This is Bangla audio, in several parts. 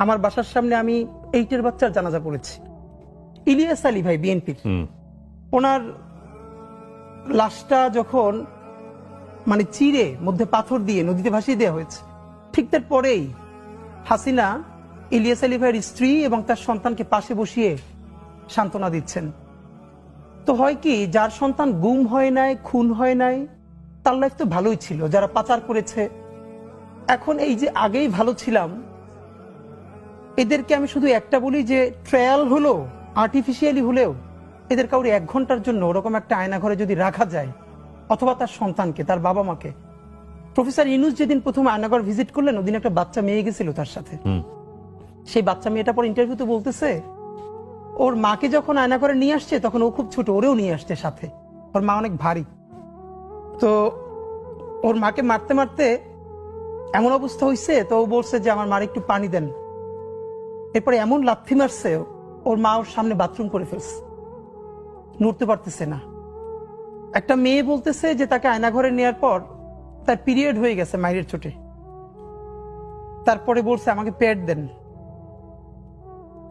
আমার বাসার সামনে আমি 8 বাচ্চার জানাজা পড়েছি। ইলিয়াস আলী ভাই বিএনপির, ওনার লাশটা যখন মানে চিরে মধ্যে পাথর দিয়ে নদীতে ভাসিয়ে দেওয়া হয়েছে, ঠিক তার পরেই হাসিনা ইলিয়াস আলী ভাইয়ের স্ত্রী এবং তার সন্তানকে পাশে বসিয়ে সান্ত্বনা দিচ্ছেন। তো হয় কি, যার সন্তান গুম হয় নাই, খুন হয় নাই, তার লাইফ তো ভালোই ছিল। যারা পাচার করেছে, এখন এই যে আগেই ভালো ছিলাম, এদেরকে আমি শুধু একটা বলি যে ট্রায়াল হলো আর্টিফিশিয়ালি হলেও এদের কাউরে 1 ঘন্টার জন্য ওরকম একটা আয়না ঘরে যদি রাখা যায়, অথবা তার সন্তানকে, তার বাবা মাকে। প্রফেসর ইউনূস যেদিন প্রথম আয়নাঘর ভিজিট করলেন, ওদিন একটা বাচ্চা মেয়ে গেছিল তার সাথে। সেই বাচ্চা মেয়েটা পর ইন্টারভিউতে বলতেছে, ওর মাকে যখন আয়নাঘরে নিয়ে আসছে তখন ও খুব ছোট, ওরেও নিয়ে আসছে সাথে, ওর মা অনেক ভারী। তো ওর মাকে মারতে মারতে এমন অবস্থা হয়েছে, তো ও বলছে যে আমার মার একটু পানি দেন। এরপরে এমন লাথি মারছে, ওর মা ওর সামনে বাথরুম করে ফেলছে, নড়তে পারতেছে না। একটা মেয়ে বলতেছে যে তাকে আয়নাঘরে নেওয়ার পর তার পিরিয়ড হয়ে গেছে মায়ের চোটে, তারপরে বলছে আমাকে প্যাড দেন,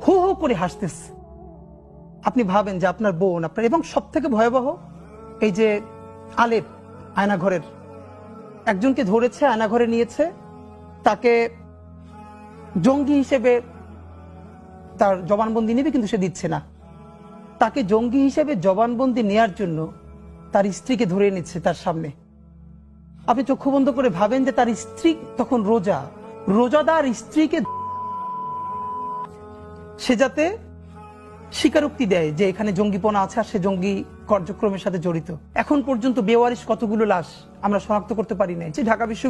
হো হো করে হাসতেছে। আপনি ভাবেন যে আপনার বোন, আপনার, এবং সব থেকে ভয়াবহ এই যে আলেপ আয়নাঘরের একজনকে ধরেছে, আয়নাঘরে নিয়েছে, তাকে জঙ্গি হিসেবে তার জবানবন্দি নেবে, কিন্তু সে দিচ্ছে না। তাকে জঙ্গি হিসেবে জবানবন্দি নেয়ার জন্য তার স্ত্রীকে ধরে নিচ্ছে তার সামনে। আপনি চক্ষু বন্ধ করে ভাবেন যে তার স্ত্রী তখন রোজাদার স্ত্রীকে সে যাতে স্বীকারোক্তি দেয় যে এখানে জঙ্গিপনা আছে আর সে জঙ্গি কার্যক্রমের সাথে জড়িত। এখন পর্যন্ত বেওয়ারিশ কতগুলো লাশ আমরা শনাক্ত করতে পারি নাই। ঢাকা বিশ্ববিদ্যালয়